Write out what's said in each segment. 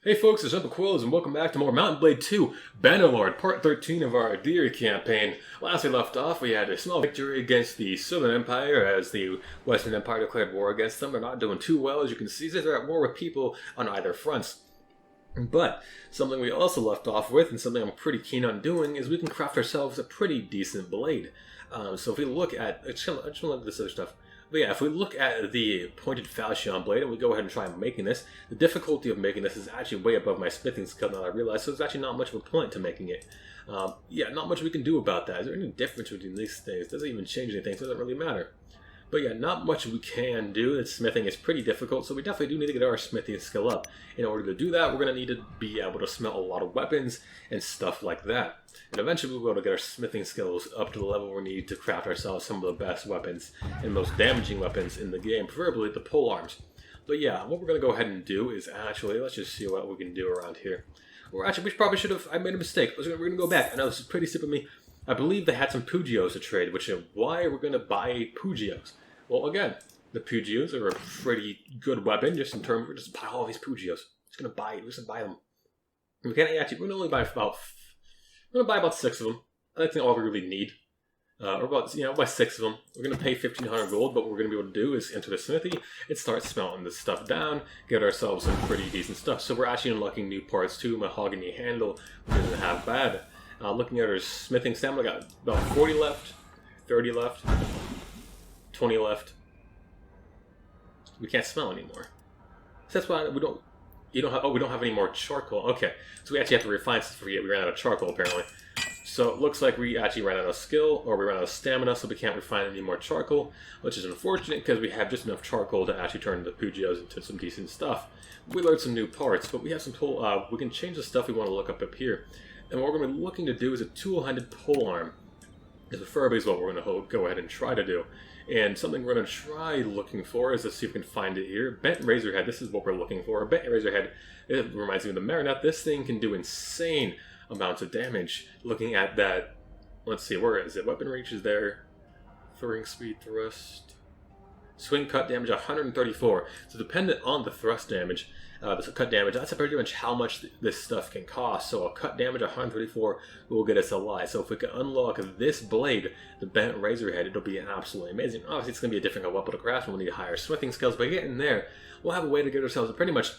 Hey folks, it's Uncle Quills and welcome back to more Mountain Blade 2 Bannerlord, part 13 of our Aderi campaign. Last we left off, we had a small victory against the Southern Empire as the Western Empire declared war against them. They're not doing too well, as you can see, they're at war with people on either fronts. But something we also left off with, and something I'm pretty keen on doing, is we can craft ourselves a pretty decent blade. So if we look at, I just want to look at this other stuff. But yeah, if we look at the pointed falchion blade and we go ahead and try making this, the difficulty of making this is actually way above my smithing skill now that I realize, so there's actually not much of a point to making it. Yeah, not much we can do about that. Is there any difference between these things? It doesn't even change anything, so it doesn't really matter. But yeah, not much we can do. Smithing is pretty difficult, so we definitely do need to get our smithing skill up. In order to do that, we're going to need to be able to smelt a lot of weapons and stuff like that. And eventually we'll be able to get our smithing skills up to the level we need to craft ourselves some of the best weapons and most damaging weapons in the game, preferably the pole arms. But yeah, what we're going to go ahead and do is actually, let's just see what we can do around here. Or actually, we probably should have, I made a mistake. We're going to go back. I know this is pretty stupid of me. I believe they had some Pugios to trade, which is why we're going to buy Pugios. Well, again, the Pugios are a pretty good weapon, just in terms of, we're just buy all these Pugios. We're just going to buy them. We can't actually, we're going to only buy about, we're going to buy about 6 of them. I think all we really need. Or about, buy 6 of them. We're going to pay 1,500 gold, but what we're going to be able to do is enter the smithy and start smelting this stuff down, get ourselves some pretty decent stuff. So we're actually unlocking new parts too. Mahogany handle, which isn't half bad. Looking at our smithing stamina, we got about 40 left, 30 left, 20 left. We can't smell anymore. So that's why we don't have any more charcoal. Okay, so we actually have to refine stuff. We ran out of charcoal apparently. So it looks like we actually ran out of skill, or we ran out of stamina, so we can't refine any more charcoal, which is unfortunate because we have just enough charcoal to actually turn the Pugios into some decent stuff. We learned some new parts, but we have some tool. We can change the stuff we want to look up here. And what we're going to be looking to do is a tool-handed pole arm. Preferably is what we're going to go ahead and try to do. And something we're going to try looking for is, let's see if we can find it here. Bent Razorhead, this is what we're looking for. Bent Razorhead, it reminds me of the Marionette. This thing can do insane amounts of damage. Looking at that, let's see, where is it? Weapon reach is there. Throwing speed, thrust. Swing cut damage 134. So dependent on the thrust damage, the cut damage, that's pretty much how much this stuff can cost. So a cut damage 134 will get us a lie. So if we can unlock this blade, the Bent Razorhead, it'll be absolutely amazing. Obviously it's going to be a different weapon to craft, and we'll need higher smithing skills, but getting there, we'll have a way to get ourselves pretty much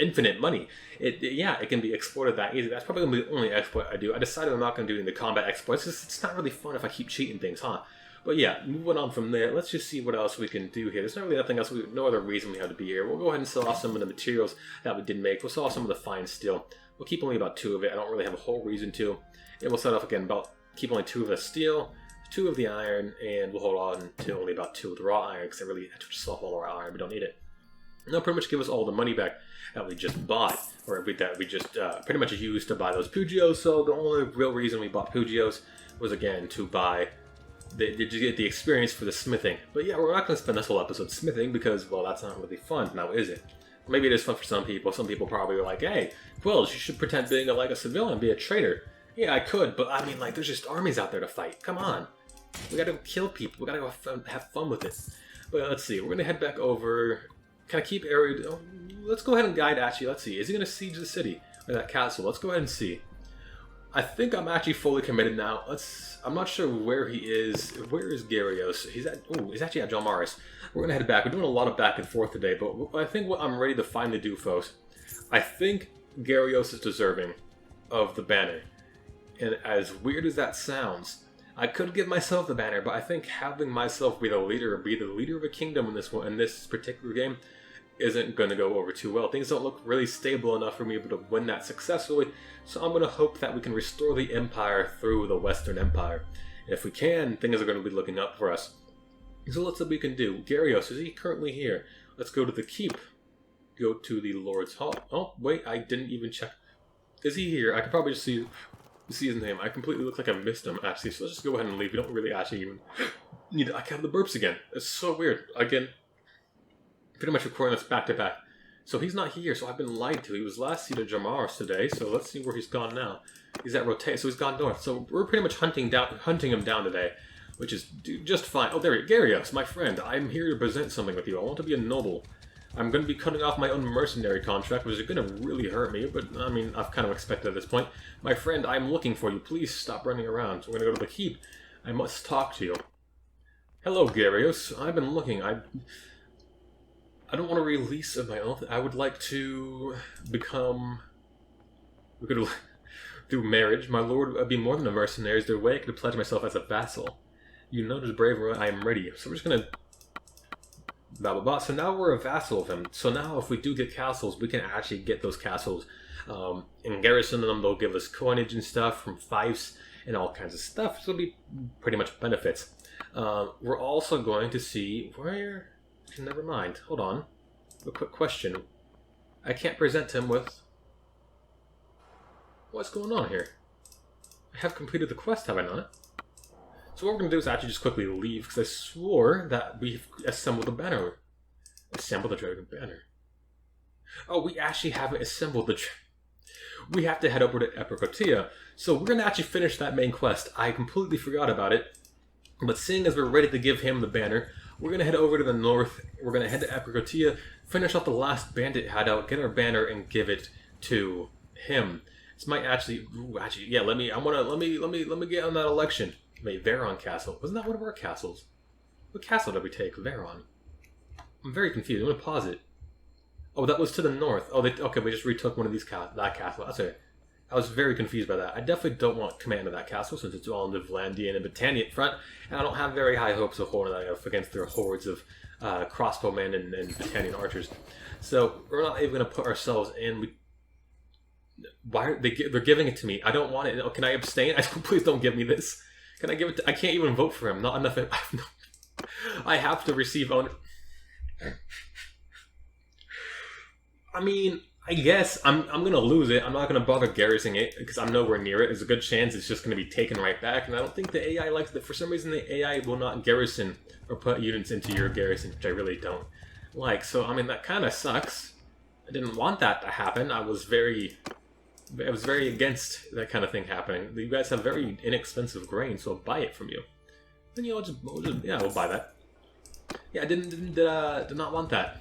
infinite money. It can be exploited that easy. That's probably going to be the only exploit I do. I decided I'm not going to do any combat exploits. It's not really fun if I keep cheating things, huh? But yeah, moving on from there, let's just see what else we can do here. There's not really nothing else, no other reason we have to be here. We'll go ahead and sell off some of the materials that we did make. We'll sell off some of the fine steel. We'll keep only about 2 of it. I don't really have a whole reason to. And we'll set off again keep only 2 of the steel, 2 of the iron, and we'll hold on to only about 2 of the raw iron, because I really have to just sell off all our iron. We don't need it. And they'll pretty much give us all the money back that we just bought, or that we just pretty much used to buy those Pugios. So the only real reason we bought Pugios was, again, to buy to get the experience for the smithing. But yeah, we're not going to spend this whole episode smithing because, well, that's not really fun, now is it? Maybe it is fun for some people. Some people probably are like, hey, Quills, you should pretend being like a civilian, be a traitor. Yeah, I could, but I mean, like, there's just armies out there to fight. Come on. We gotta kill people. We gotta go have fun with it. But let's see, we're going to head back over. Kind of keep area. Oh, let's go ahead and guide, actually. Let's see. Is he going to siege the city or that castle? Let's go ahead and see. I think I'm actually fully committed now. I'm not sure where he is. Where is Gyarios? He's actually at Jalmaris. We're going to head back. We're doing a lot of back and forth today, but I think what I'm ready to finally do, folks, I think Gyarios is deserving of the banner. And as weird as that sounds, I could give myself the banner, but I think having myself be the leader of a kingdom in this particular game isn't going to go over too well. Things don't look really stable enough for me to win that successfully, so I'm going to hope that we can restore the Empire through the Western Empire. And if we can, things are going to be looking up for us. So let's see what we can do. Gyarios, is he currently here? Let's go to the keep. Go to the Lord's Hall. Oh, wait, I didn't even check. Is he here? I could probably just see his name. I completely look like I missed him, actually, so let's just go ahead and leave. We don't really actually even need to... I have the burps again. It's so weird. Again, pretty much recording this back to back. So he's not here, so I've been lied to. He was last seen at Jamaris today, so let's see where he's gone now. He's at Rotate, so he's gone north. So we're pretty much hunting him down today, which is just fine. Oh, there he is. Gyarios, my friend. I'm here to present something with you. I want to be a noble. I'm going to be cutting off my own mercenary contract, which is going to really hurt me, but I mean, I've kind of expected at this point. My friend, I'm looking for you. Please stop running around. So we're going to go to the keep. I must talk to you. Hello, Gyarios. I've been looking. I don't want to release of my oath. I would like to become... We could do marriage. My lord would be more than a mercenary. Is there a way I could pledge myself as a vassal? You know this brave, I am ready. So we're just going to... Blah, blah, blah. So now we're a vassal of him. So now if we do get castles, we can actually get those castles and garrison them. They'll give us coinage and stuff from fiefs and all kinds of stuff. So it'll be pretty much benefits. We're also going to see where... Never mind. Hold on. A quick question. I can't present him with... What's going on here? I have completed the quest, have I not? So what we're going to do is actually just quickly leave, because I swore that we've assembled the banner. Assembled the dragon banner. Oh, we actually haven't assembled the... We have to head over to Epicotia. So we're going to actually finish that main quest. I completely forgot about it. But seeing as we're ready to give him the banner, we're going to head over to the north. We're going to head to Epicotia, finish off the last bandit hideout, get our banner, and give it to him. This might actually... Ooh, actually, yeah, let me get on that election. Wait, Veron Castle. Wasn't that one of our castles? What castle did we take? Veron. I'm very confused. I'm going to pause it. Oh, that was to the north. Oh, okay, we just retook one of these that castle. That's okay. I was very confused by that. I definitely don't want command of that castle since it's all in the Vlandian and Britannian front, and I don't have very high hopes of holding that up against their hordes of crossbowmen and Britannian archers. So we're not even going to put ourselves in. Why they're giving it to me? I don't want it. Oh, can I abstain? Please don't give me this. Can I give it to... I can't even vote for him. Not enough... I have to receive owner... I mean, I guess I'm going to lose it. I'm not going to bother garrisoning it because I'm nowhere near it. There's a good chance it's just going to be taken right back. And I don't think the AI likes it. For some reason, the AI will not garrison or put units into your garrison, which I really don't like. So, I mean, that kind of sucks. I didn't want that to happen. I was very against that kind of thing happening. You guys have very inexpensive grain, so I'll buy it from you. Then we'll buy that. Yeah, I did not want that,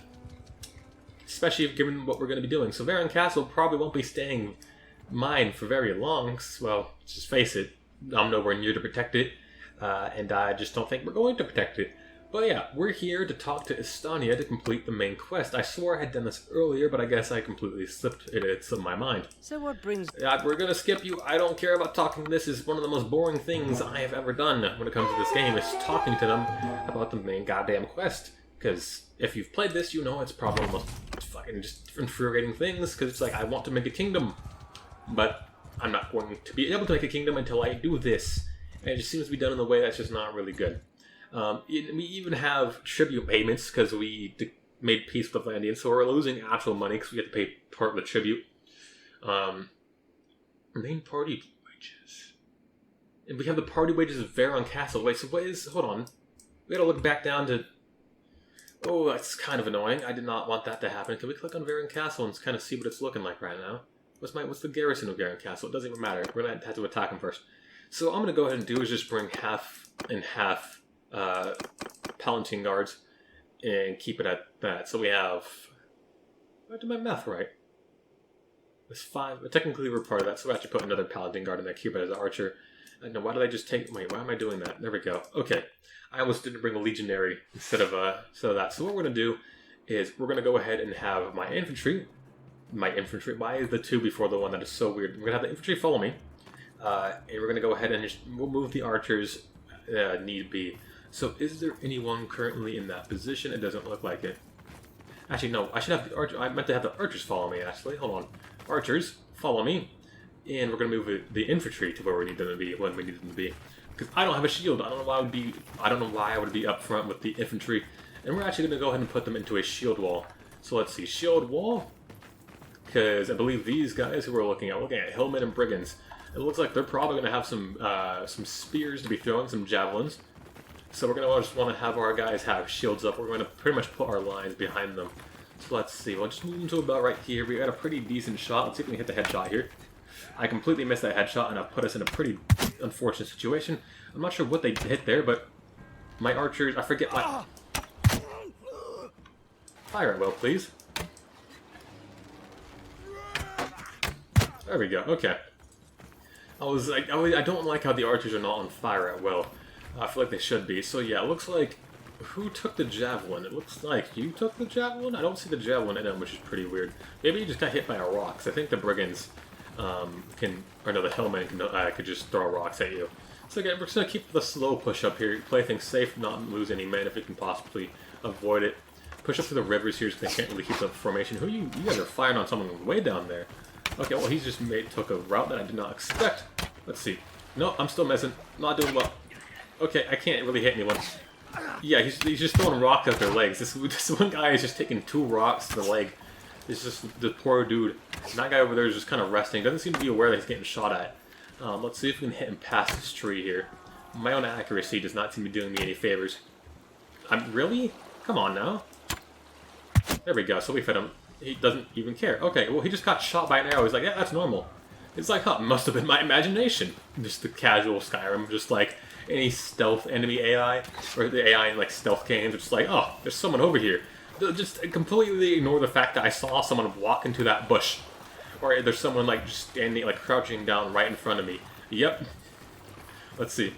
especially given what we're going to be doing. So Veron Castle probably won't be staying mine for very long. Well, just face it, I'm nowhere near to protect it, and I just don't think we're going to protect it. But yeah, we're here to talk to Estonia to complete the main quest. I swore I had done this earlier, but I guess I completely slipped it. It's in my mind. So what brings... We're going to skip you. I don't care about talking. This is one of the most boring things I have ever done when it comes to this game, is talking to them about the main goddamn quest. Because if you've played this, you know it's probably the most fucking just infuriating things, because it's like, I want to make a kingdom, but I'm not going to be able to make a kingdom until I do this. And it just seems to be done in a way that's just not really good. We even have tribute payments because we made peace with the Vlandians, so we're losing actual money because we have to pay part of the tribute. Main party wages. And we have the party wages of Veron Castle. Wait, so what is... Hold on. We gotta look back down to... Oh, that's kind of annoying. I did not want that to happen. Can we click on Veron Castle and kind of see what it's looking like right now? What's the garrison of Veron Castle? It doesn't even matter. We're gonna have to attack them first. So what I'm gonna go ahead and do is just bring half and half Palatine guards and keep it at that. So we have... I did my math right. There's 5. But technically we're part of that, so we have to put another Paladin guard in there, keep it as an archer. I don't know, why did I just take... Wait, why am I doing that? There we go. Okay. I almost didn't bring a legionary instead of that. So what we're going to do is we're going to go ahead and have my infantry. Why is the 2 before the 1? That is so weird. We're going to have the infantry follow me. And we're going to go ahead and we'll move the archers need be. So is there anyone currently in that position? It doesn't look like it. Actually, no. I should have the archer. I meant to have the archers follow me, actually. Hold on. Archers, follow me. And we're going to move the infantry to where we need them to be, when we need them to be. Because I don't have a shield. I don't know why I would be up front with the infantry. And we're actually going to go ahead and put them into a shield wall. So let's see. Shield wall. Because I believe these guys who we're looking at hillmen and brigands. It looks like they're probably going to have some spears to be throwing, some javelins. So we're going to just want to have our guys have shields up. We're going to pretty much put our lines behind them. So let's see. We'll just move them to about right here. We got a pretty decent shot. Let's see if we can hit the headshot here. I completely missed that headshot, and I've put us in a pretty unfortunate situation. I'm not sure what they hit there, but my archers... I forget... Fire at will, please. There we go, okay. I don't like how the archers are not on fire at will. I feel like they should be. So yeah, it looks like... Who took the javelin? It looks like you took the javelin? I don't see the javelin in him, which is pretty weird. Maybe you just got hit by a rock, 'cause I think the brigands the hillmen could just throw rocks at you. So again, we're just going to keep the slow push up here. Play things safe, not lose any men if we can possibly avoid it. Push up to the rivers here, so they can't really keep up formation. You guys are firing on someone way down there. Okay, well he's just took a route that I did not expect. Let's see. No, I'm still missing. Not doing well. Okay, I can't really hit anyone. Yeah, he's just throwing rocks at their legs. This one guy is just taking 2 rocks to the leg. It's just the poor dude. And that guy over there is just kind of resting. Doesn't seem to be aware that he's getting shot at. Let's see if we can hit him past this tree here. My own accuracy does not seem to be doing me any favors. Really? Come on now. There we go. So we fit him. He doesn't even care. Okay, well he just got shot by an arrow. He's like, yeah, that's normal. It's like, huh, must have been my imagination. Just the casual Skyrim, just like any stealth enemy AI, or the AI in like stealth games, it's just like, oh, there's someone over here. They'll just completely ignore the fact that I saw someone walk into that bush. Or there's someone like just standing, like crouching down right in front of me. Yep. Let's see.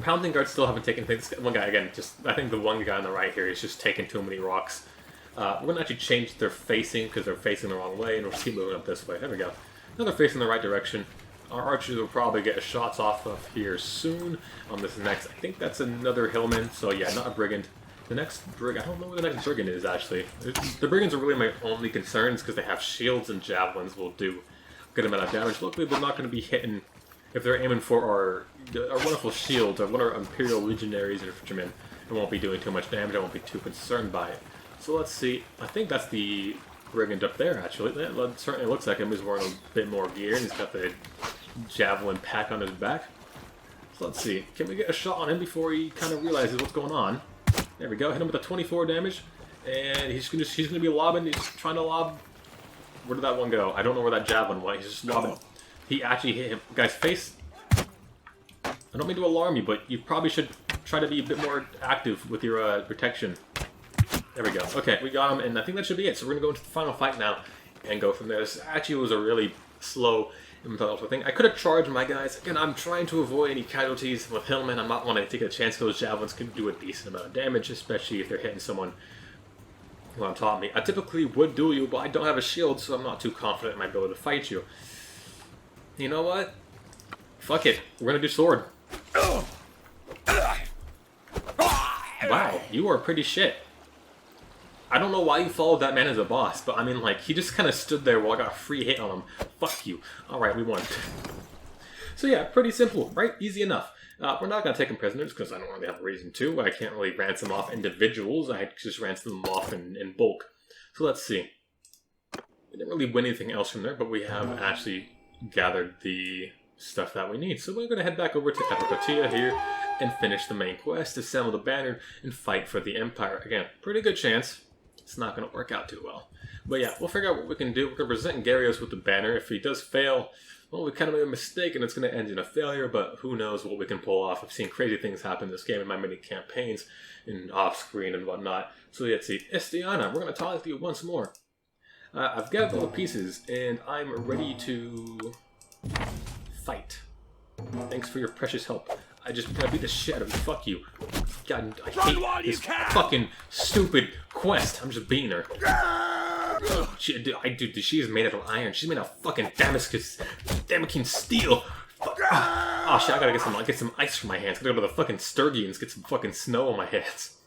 Pounding guards still haven't taken things. One guy, again, I think the one guy on the right here is just taking too many rocks. We're going to actually change their facing, because they're facing the wrong way, and we'll just keep moving up this way. There we go. Now they're facing the right direction. Our archers will probably get shots off of here soon on this next. I think that's another hillman, so yeah, not a brigand. The next brigand, I don't know where the next brigand is actually. The brigands are really my only concerns because they have shields and javelins will do a good amount of damage. Luckily, they're not going to be hitting, if they're aiming for our wonderful shields, or one of our Imperial Legionaries and infantrymen, it won't be doing too much damage. I won't be too concerned by it. So let's see. I think that's the brigand up there actually. That certainly looks like him. He's wearing a bit more gear and he's got the javelin pack on his back. So let's see. Can we get a shot on him before he kind of realizes what's going on? There we go. Hit him with a 24 damage. And he's gonna be lobbing. He's trying to lob. Where did that one go? I don't know where that javelin went. He's just lobbing. He actually hit him. Guy's face. I don't mean to alarm you, but you probably should try to be a bit more active with your protection. There we go. Okay, we got him, and I think that should be it. So we're going to go into the final fight now and go from there. This actually was a really slow and methodical thing. I could have charged my guys. Again, I'm trying to avoid any casualties with hillmen. I'm not wanting to take a chance because those javelins can do a decent amount of damage, especially if they're hitting someone who on top of me. I typically would duel you, but I don't have a shield, so I'm not too confident in my ability to fight you. You know what? Fuck it. We're going to do sword. Wow, you are pretty shit. I don't know why you followed that man as a boss, but I mean, like, he just kind of stood there while I got a free hit on him. Fuck you. Alright, we won. So yeah, pretty simple, right? Easy enough. We're not going to take them prisoners, because I don't really have a reason to. I can't really ransom off individuals. I just ransom them off in bulk. So let's see. We didn't really win anything else from there, but we have actually gathered the stuff that we need. So we're going to head back over to Epikotia here and finish the main quest, assemble the banner, and fight for the Empire. Again, pretty good chance. It's not going to work out too well. But yeah, we'll figure out what we can do. We're going to present Garios with the banner. If he does fail, well, we kind of made a mistake and it's going to end in a failure, but who knows what we can pull off. I've seen crazy things happen in this game in my many campaigns and off-screen and whatnot. So let's see. Estiana, we're going to talk to you once more. I've gathered all the pieces and I'm ready to fight. Thanks for your precious help. I just gotta beat the shit out of you. Fuck you. God, I hate this fucking stupid quest. I'm just beating her. She is made out of iron. She's made out of fucking Damascus steel. Oh shit, I gotta get some ice from my hands. I gotta go to the fucking Sturgians, get some fucking snow on my hands.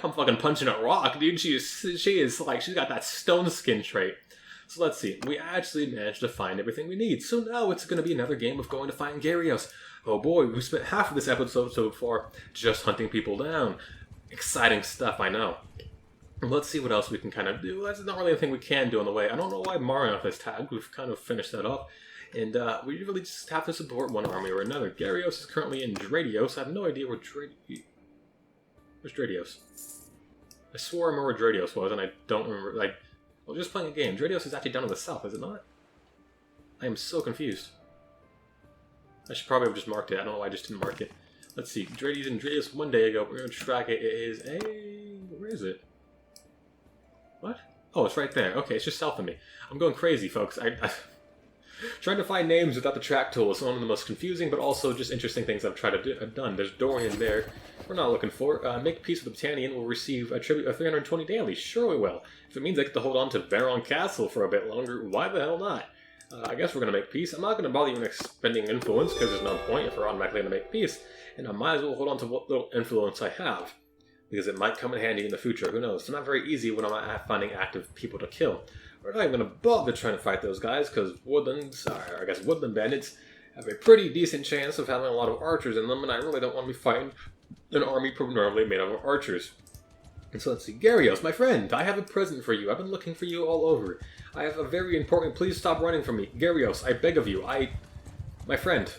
I'm fucking punching a rock, dude. She is like, she's got that stone skin trait. So let's see. We actually managed to find everything we need. So now it's gonna be another game of going to find Garios. Oh boy, we spent half of this episode so far just hunting people down. Exciting stuff, I know. Let's see what else we can kind of do. That's not really anything we can do on the way. I don't know why Marinoff is tagged. We've kind of finished that off. And we really just have to support one army or another. Garios is currently in Dradios. I have no idea where Where's Dradios? I swore I remember where Dradios was, and I don't remember. Like, I was just playing a game. Dradios is actually down to the south, is it not? I am so confused. I should probably have just marked it. I don't know why I just didn't mark it. Let's see. Dradios 1 day ago. We're going to track it. It is a... Where is it? What? Oh, it's right there. Okay, it's just south of me. I'm going crazy, folks. Trying to find names without the track tool is one of the most confusing, but also just interesting things I've tried to do. I've done. There's Dorian there. We're not looking for. Make peace with the Britannian will receive a tribute of 320 daily. Sure we will. If it means I get to hold on to Veron Castle for a bit longer, why the hell not? I guess we're going to make peace. I'm not going to bother you with spending influence, because there's no point if we're automatically going to make peace. And I might as well hold on to what little influence I have, because it might come in handy in the future. Who knows? It's not very easy when I'm not finding active people to kill. We're not even going to bother trying to fight those guys, because woodland bandits have a pretty decent chance of having a lot of archers in them, and I really don't want to be fighting an army primarily made up of archers. And so let's see. Gyarios, my friend, I have a present for you. I've been looking for you all over. I have a very important... Please stop running from me. Gyarios, I beg of you. My friend,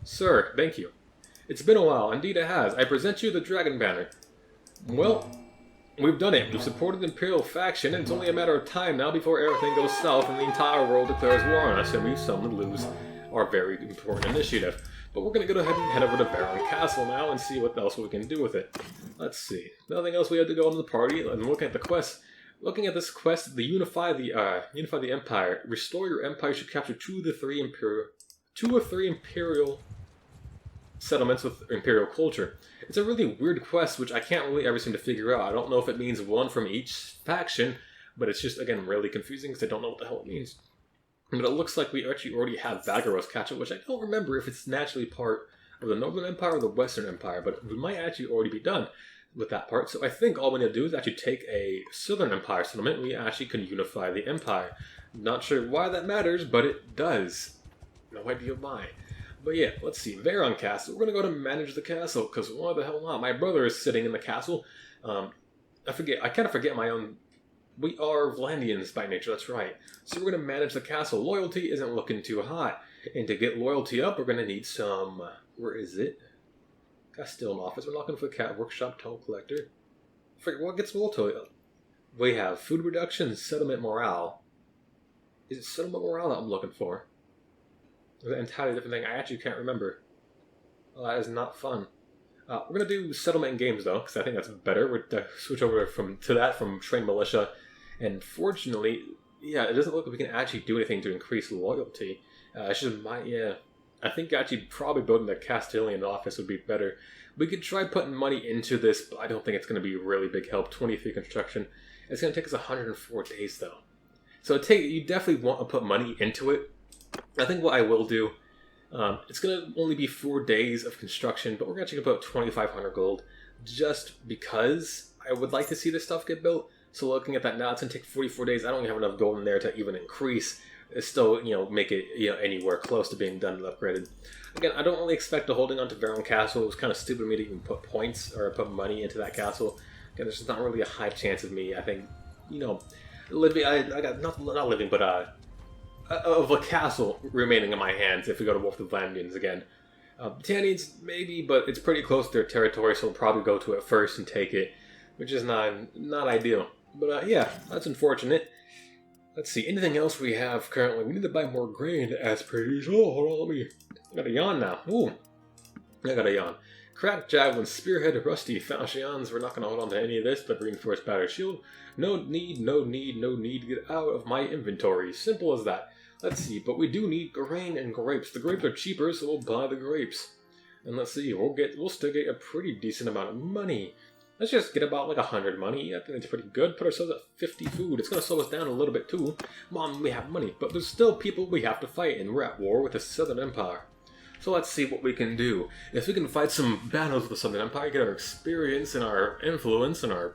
Sir, thank you. It's been a while. Indeed it has. I present you the Dragon Banner. Well, we've done it. We've supported the Imperial faction, and it's only a matter of time now before everything goes south and the entire world declares war on us, and we suddenly lose our very important initiative. But we're going to go ahead and head over to Veron Castle now and see what else we can do with it. Let's see. Nothing else we had to go into the party. And looking at the quest. Looking at this quest, the Unify the Empire. Restore your empire should capture two or three Imperial settlements with Imperial culture. It's a really weird quest, which I can't really ever seem to figure out. I don't know if it means one from each faction, but it's just, again, really confusing because I don't know what the hell it means. But it looks like we actually already have Vagaros captured, which I don't remember if it's naturally part of the Northern Empire or the Western Empire, but we might actually already be done with that part. So I think all we need to do is actually take a Southern Empire settlement, and we actually can unify the Empire. Not sure why that matters, but it does. No idea why. But yeah, let's see. Veron Castle. We're going to go to manage the castle, because why the hell not? My brother is sitting in the castle. I kind of forget my own... We are Vlandians by nature, that's right. So we're going to manage the castle. Loyalty isn't looking too hot. And to get loyalty up, we're going to need some... where is it? Castellan office. We're looking for the cat workshop, toll collector. What gets loyalty? We have food reduction, settlement morale. Is it settlement morale that I'm looking for? It's an entirely different thing. I actually can't remember. Well, that is not fun. We're going to do settlement and games, though, because I think that's better. We're going to switch over from train militia. And fortunately, yeah, it doesn't look like we can actually do anything to increase loyalty. I think actually probably building the Castilian office would be better. We could try putting money into this, but I don't think it's going to be a really big help. 23 construction. It's going to take us 104 days, though. So you definitely want to put money into it. I think what I will do, it's going to only be 4 days of construction, but we're actually going to put 2,500 gold just because I would like to see this stuff get built. So looking at that now, it's going to take 44 days. I don't have enough gold in there to even increase. It's still, make it anywhere close to being done and upgraded. Again, I don't really expect to holding on to Veron Castle. It was kind of stupid of me to even put points or put money into that castle. Again, there's just not really a high chance of me. I think, living. I got not living, but of a castle remaining in my hands if we go to Wolf of the Vlandians again. Britannians, maybe, but it's pretty close to their territory, so we'll probably go to it first and take it, which is not ideal. But yeah, that's unfortunate. Let's see, anything else we have currently? We need to buy more grain as per usual. Hold on, I got a yawn now. Ooh, I got a yawn. Cracked javelin, spearhead, rusty falchions. We're not going to hold on to any of this, but reinforced battered shield. No need to get out of my inventory. Simple as that. Let's see, but we do need grain and grapes. The grapes are cheaper, so we'll buy the grapes. And let's see, we'll still get a pretty decent amount of money. Let's just get about like 100 money. I think it's pretty good. Put ourselves at 50 food. It's going to slow us down a little bit too. Mom, we have money, but there's still people we have to fight, and we're at war with the Southern Empire. So let's see what we can do. If we can fight some battles with the Southern Empire, get our experience and our influence and our,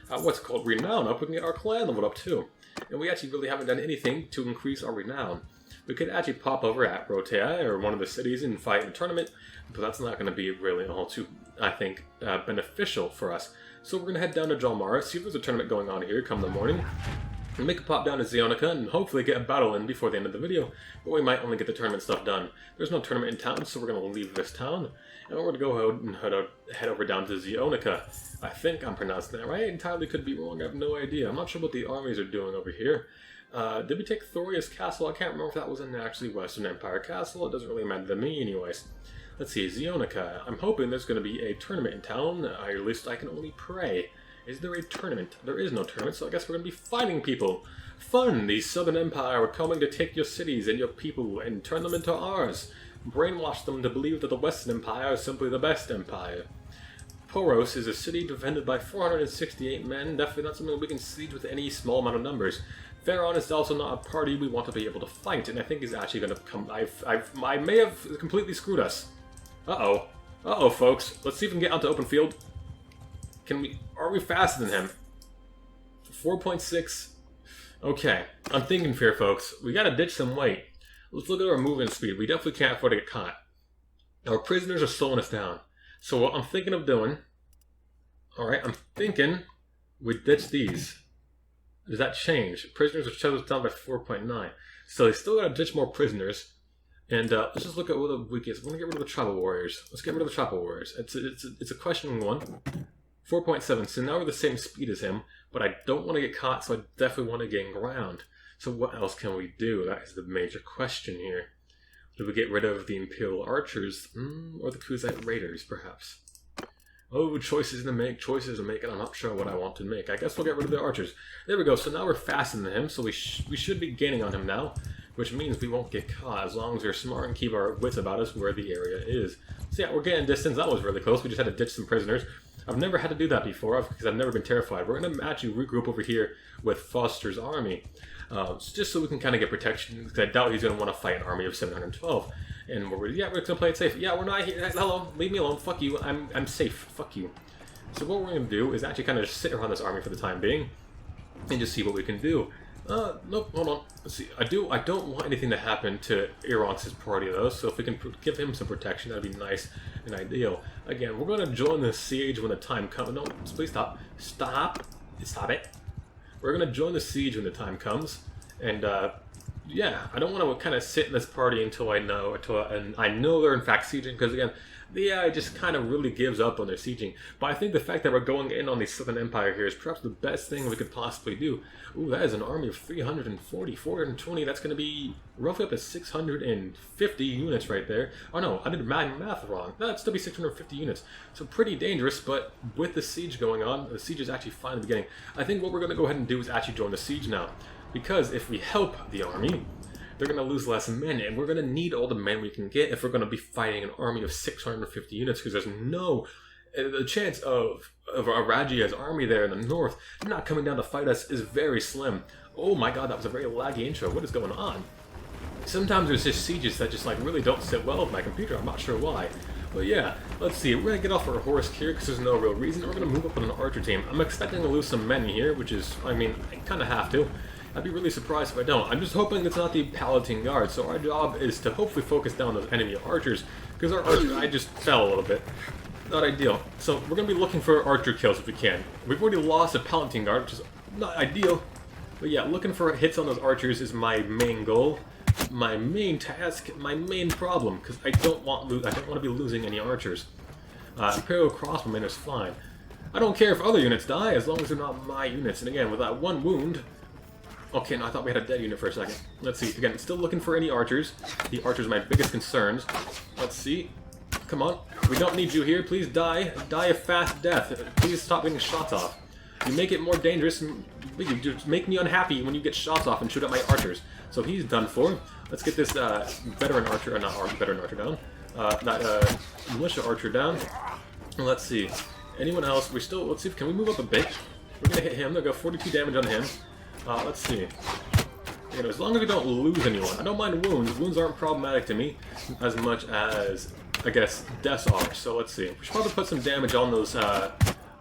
what's it called, renown up, we can get our clan leveled up too. And we actually really haven't done anything to increase our renown. We could actually pop over at Rotea or one of the cities and fight in a tournament, but that's not going to be really all too, beneficial for us. So we're going to head down to Jalmara, see if there's a tournament going on here come the morning, and make a pop down to Zionica and hopefully get a battle in before the end of the video, but we might only get the tournament stuff done. There's no tournament in town, so we're going to leave this town, and we're going to go ahead and head over down to Zionica. I think I'm pronouncing that right. Entirely could be wrong. I have no idea. I'm not sure what the armies are doing over here. Did we take Thoria's castle? I can't remember if that was an actually Western Empire castle. It doesn't really matter to me anyways. Let's see, Zionica. I'm hoping there's going to be a tournament in town, or at least I can only pray. Is there a tournament? There is no tournament, so I guess we're going to be fighting people. Fun! The Southern Empire are coming to take your cities and your people and turn them into ours. Brainwash them to believe that the Western Empire is simply the best empire. Poros is a city defended by 468 men, definitely not something we can siege with any small amount of numbers. Pharaon is also not a party we want to be able to fight, and I think he's actually going to come... I may have completely screwed us. Uh-oh. Uh-oh, folks. Let's see if we can get onto open field. Are we faster than him? 4.6. Okay. I'm thinking here, folks. We gotta ditch some weight. Let's look at our movement speed. We definitely can't afford to get caught. Our prisoners are slowing us down. So what I'm thinking of doing... Alright, I'm thinking we ditch these. Does that change? Prisoners are shut us down by 4.9. So they still gotta ditch more prisoners. And let's just look at what the weakest. We're gonna get rid of the tribal warriors. Let's get rid of the tribal warriors. It's a questioning one. 4.7. So now we're the same speed as him, but I don't want to get caught, so I definitely want to gain ground. So what else can we do? That is the major question here. Do we get rid of the Imperial Archers, or the Kuzite Raiders, perhaps? Oh, choices to make, and I'm not sure what I want to make. I guess we'll get rid of the Archers. There we go, so now we're faster than him, so we should be gaining on him now, which means we won't get caught as long as we're smart and keep our wits about us where the area is. So yeah, we're getting distance. That was really close. We just had to ditch some prisoners. I've never had to do that before because I've never been terrified. We're going to actually regroup over here with Foster's army, just so we can kind of get protection, because I doubt he's going to want to fight an army of 712. And we're going to play it safe. Yeah, we're not here. Hello, leave me alone. Fuck you. I'm safe. Fuck you. So what we're going to do is actually kind of just sit around this army for the time being and just see what we can do. Nope, hold on. Let's see. I don't want anything to happen to Ironx's party though, so if we can give him some protection, that'd be nice and ideal. Again, we're going to join the siege when the time comes. No, please stop. Stop it. We're going to join the siege when the time comes, and yeah, I don't want to kind of sit in this party until I know they're in fact sieging, because again, the AI just kind of really gives up on their sieging. But I think the fact that we're going in on the Southern Empire here is perhaps the best thing we could possibly do. Ooh, that is an army of 340, 420, that's going to be roughly up to 650 units right there. Oh no, I did math wrong. That'd still be 650 units. So pretty dangerous, but with the siege going on, the siege is actually fine in the beginning. I think what we're going to go ahead and do is actually join the siege now. Because if we help the army, they're going to lose less men, and we're going to need all the men we can get if we're going to be fighting an army of 650 units, because there's no... The chance of Arajia's army there in the north not coming down to fight us is very slim. Oh my god, that was a very laggy intro. What is going on? Sometimes there's just sieges that just like really don't sit well with my computer. I'm not sure why. But yeah, let's see. We're going to get off our horse here because there's no real reason. We're going to move up with an archer team. I'm expecting to lose some men here, which is, I mean, I kind of have to. I'd be really surprised if I don't. I'm just hoping it's not the Palatine Guard, so our job is to hopefully focus down those enemy archers, because our archer, I just fell a little bit. Not ideal. So we're going to be looking for archer kills if we can. We've already lost a Palatine Guard, which is not ideal. But yeah, looking for hits on those archers is my main goal, my main task, my main problem, because I don't want to be losing any archers. Imperial Crossbowmen is fine. I don't care if other units die, as long as they're not my units. And again, with that one wound... Okay, no, I thought we had a dead unit for a second. Let's see. Again, still looking for any archers. The archers are my biggest concerns. Let's see. Come on. We don't need you here. Please die. Die a fast death. Please stop getting shots off. You make it more dangerous. You just make me unhappy when you get shots off and shoot at my archers. So he's done for. Let's get this veteran archer, veteran archer down. That militia archer down. And let's see. Anyone else? Let's see. Can we move up a bit? We're going to hit him. They'll go 42 damage on him. Let's see. You know, as long as we don't lose anyone. I don't mind wounds. Wounds aren't problematic to me as much as, I guess, deaths are. So let's see. We should probably put some damage on those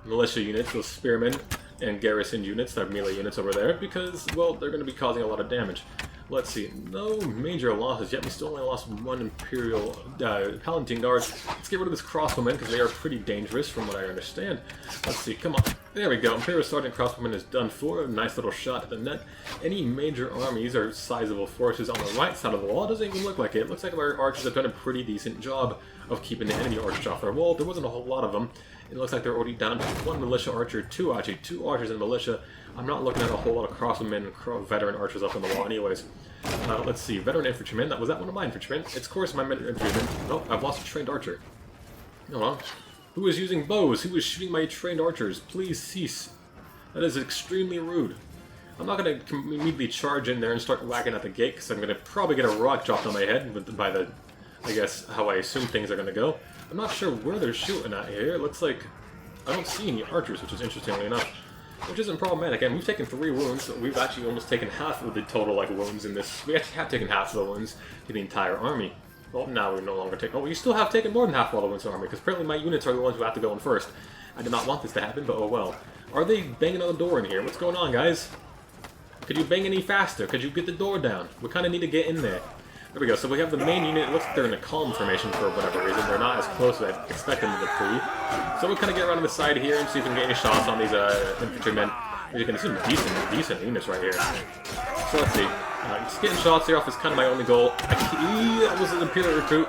militia units, those spearmen and garrison units, that melee units over there, because, well, they're going to be causing a lot of damage. Let's see. No major losses yet. We still only lost one Imperial Palatine Guard. Let's get rid of this crossbowmen, because they are pretty dangerous from what I understand. Let's see. Come on. There we go. Imperial Sergeant Crossbowman is done for. A nice little shot at the net. Any major armies or sizable forces on the right side of the wall? It doesn't even look like it. It looks like our archers have done a pretty decent job of keeping the enemy archers off their wall. There wasn't a whole lot of them. It looks like they're already down to one militia archer, two archers and militia. I'm not looking at a whole lot of crossbowmen and veteran archers up on the wall anyways. Let's see. Veteran infantrymen. Was that one of my infantrymen? It's of course my infantrymen. Oh, I've lost a trained archer. Hold on. Who is using bows? Who is shooting my trained archers? Please cease. That is extremely rude. I'm not going to immediately charge in there and start whacking at the gate, because I'm going to probably get a rock dropped on my head by the, I guess, how I assume things are going to go. I'm not sure where they're shooting at here. It looks like I don't see any archers, which is interestingly enough. Which isn't problematic, and we've taken 3 wounds. So we've actually almost taken half of the total wounds in this. We actually have taken half of the wounds to the entire army. Well, now we no longer take. Oh, we still have taken more than half of all the wounds in the army, because apparently my units are the ones who have to go in first. I did not want this to happen, but oh well. Are they banging on the door in here? What's going on, guys? Could you bang any faster? Could you get the door down? We kind of need to get in there. There we go. So we have the main unit. It looks like they're in a column formation for whatever reason. They're not as close as I expected them to be. So we'll kind of get around to the side here and see if we can get any shots on these infantrymen. As you can see, some decent units right here. So let's see. Just getting shots here off is kind of my only goal. That was an Imperial recruit.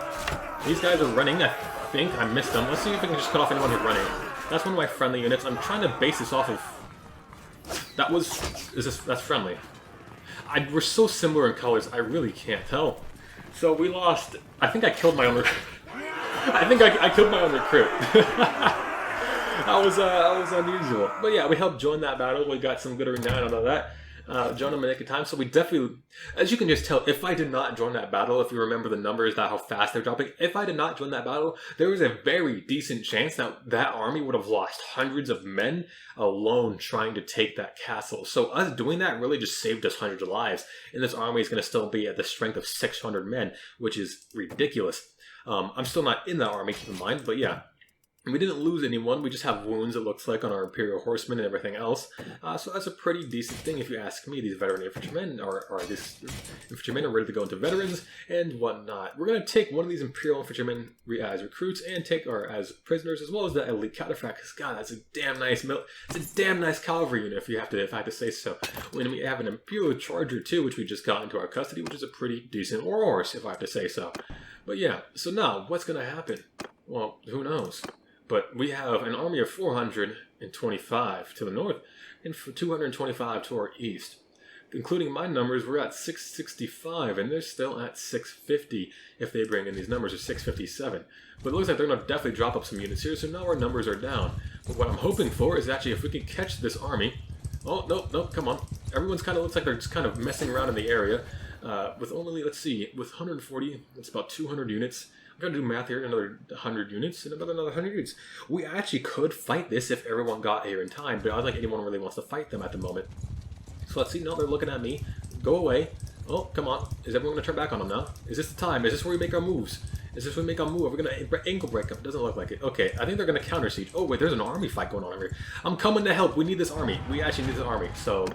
These guys are running. I think I missed them. Let's see if we can just cut off anyone who's running. That's one of my friendly units. I'm trying to base this off of. That's friendly. We're so similar in colors. I really can't tell. So we lost. I think I killed my own recruit. I think I killed my own recruit. That was unusual. But yeah, we helped join that battle. We got some good renown out of that. Join them in a time. So we definitely, as you can just tell, if I did not join that battle, if you remember the numbers, how fast they're dropping, if I did not join that battle, there was a very decent chance that that army would have lost hundreds of men alone trying to take that castle. So us doing that really just saved us hundreds of lives. And this army is going to still be at the strength of 600 men, which is ridiculous. I'm still not in that army, keep in mind, but yeah. We didn't lose anyone, we just have wounds, it looks like, on our Imperial Horsemen and everything else. So that's a pretty decent thing if you ask me. These veteran infantrymen are ready to go into veterans and whatnot. We're going to take one of these Imperial infantrymen as recruits and take as prisoners, as well as the elite cataphracts. Because God, that's a damn nice cavalry unit if I have to say so. When we have an Imperial Charger too, which we just got into our custody, which is a pretty decent war horse, if I have to say so. But yeah, so now what's going to happen? Well, who knows? But we have an army of 425 to the north and 225 to our east. Including my numbers, we're at 665, and they're still at 650 if they bring in these numbers, or 657. But it looks like they're going to definitely drop up some units here, so now our numbers are down. But what I'm hoping for is actually if we can catch this army... Oh, no, come on. Everyone's kind of looks like they're just kind of messing around in the area. With only, let's see, with 140, that's about 200 units. I'm going to do math here, another 100 units, and another 100 units. We actually could fight this if everyone got here in time, but I don't think anyone really wants to fight them at the moment. So let's see, now they're looking at me. Go away. Oh, come on. Is everyone going to turn back on them now? Is this the time? Is this where we make our moves? Is this where we make our move? Are we going to ankle break them? It doesn't look like it. Okay, I think they're going to counter siege. Oh, wait, there's an army fight going on over here. I'm coming to help. We need this army. We actually need this army. So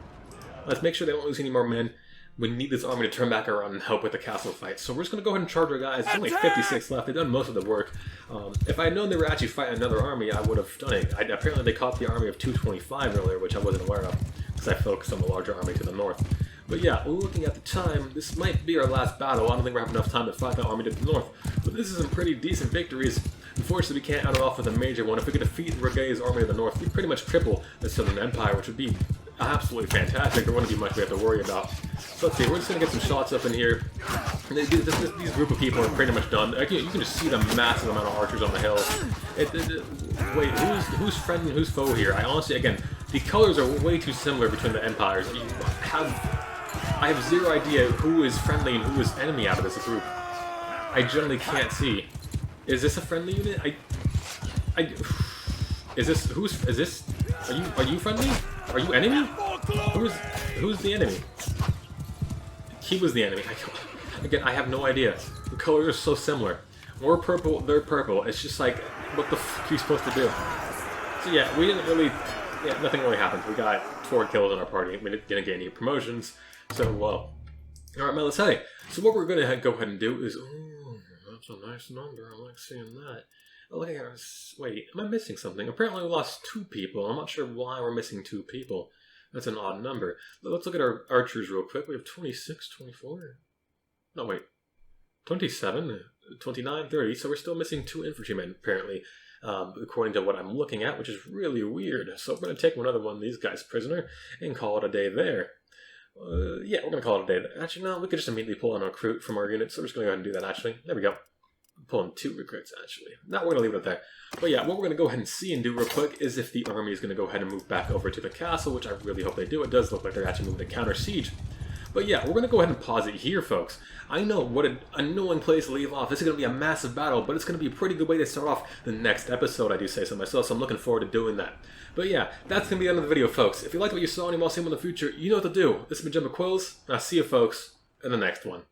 let's make sure they don't lose any more men. We need this army to turn back around and help with the castle fight. So we're just going to go ahead and charge our guys. There's only 56 left. They've done most of the work. If I had known they were actually fighting another army, I would have done it. Apparently they caught the army of 225 earlier, which I wasn't aware of, because I focused on the larger army to the north. But yeah, we're looking at the time. This might be our last battle. I don't think we have enough time to fight that army to the north. But this is some pretty decent victories. Unfortunately, we can't add it off with a major one. If we could defeat Rege's army to the north, we'd pretty much cripple the Southern Empire, which would be absolutely fantastic. There wouldn't be much we have to worry about. So let's see, we're just going to get some shots up in here. These group of people are pretty much done. You can just see the massive amount of archers on the hill. Wait, who's friend and who's foe here? I honestly, again, the colors are way too similar between the empires. I have zero idea who is friendly and who is enemy out of this group. I generally can't see. Is this a friendly unit? Are you friendly? Are you enemy? Who's the enemy? He was the enemy. Again, I have no idea. The colors are so similar. We're purple, they're purple. It's just like, what the fuck are you supposed to do? So yeah, we didn't really, nothing really happened. We got 4 kills in our party. We didn't get any promotions. So, well, alright, man, let's say. So what we're going to go ahead and do is, oh, that's a nice number. I like seeing that. Look at us. Wait, am I missing something? Apparently we lost 2 people. I'm not sure why we're missing 2 people. That's an odd number. Let's look at our archers real quick. We have 26, 24. No, wait. 27, 29, 30. So we're still missing 2 infantrymen, apparently, according to what I'm looking at, which is really weird. So we're going to take another one of these guys prisoner and call it a day there. Yeah, we're going to call it a day there. Actually, no, we could just immediately pull in a recruit from our unit, so we're just going to go ahead and do that, actually. There we go. pulling 2 recruits, actually. Now we're going to leave it there. But yeah, what we're going to go ahead and see and do real quick is if the army is going to go ahead and move back over to the castle, which I really hope they do. It does look like they're actually moving to counter siege. But yeah, we're going to go ahead and pause it here, folks. I know, what an annoying place to leave off. This is going to be a massive battle, but it's going to be a pretty good way to start off the next episode, I do say so myself, so I'm looking forward to doing that. But yeah, that's going to be the end of the video, folks. If you liked what you saw and you want to see more in the future, you know what to do. This has been Jim McQuills, and I'll see you, folks, in the next one.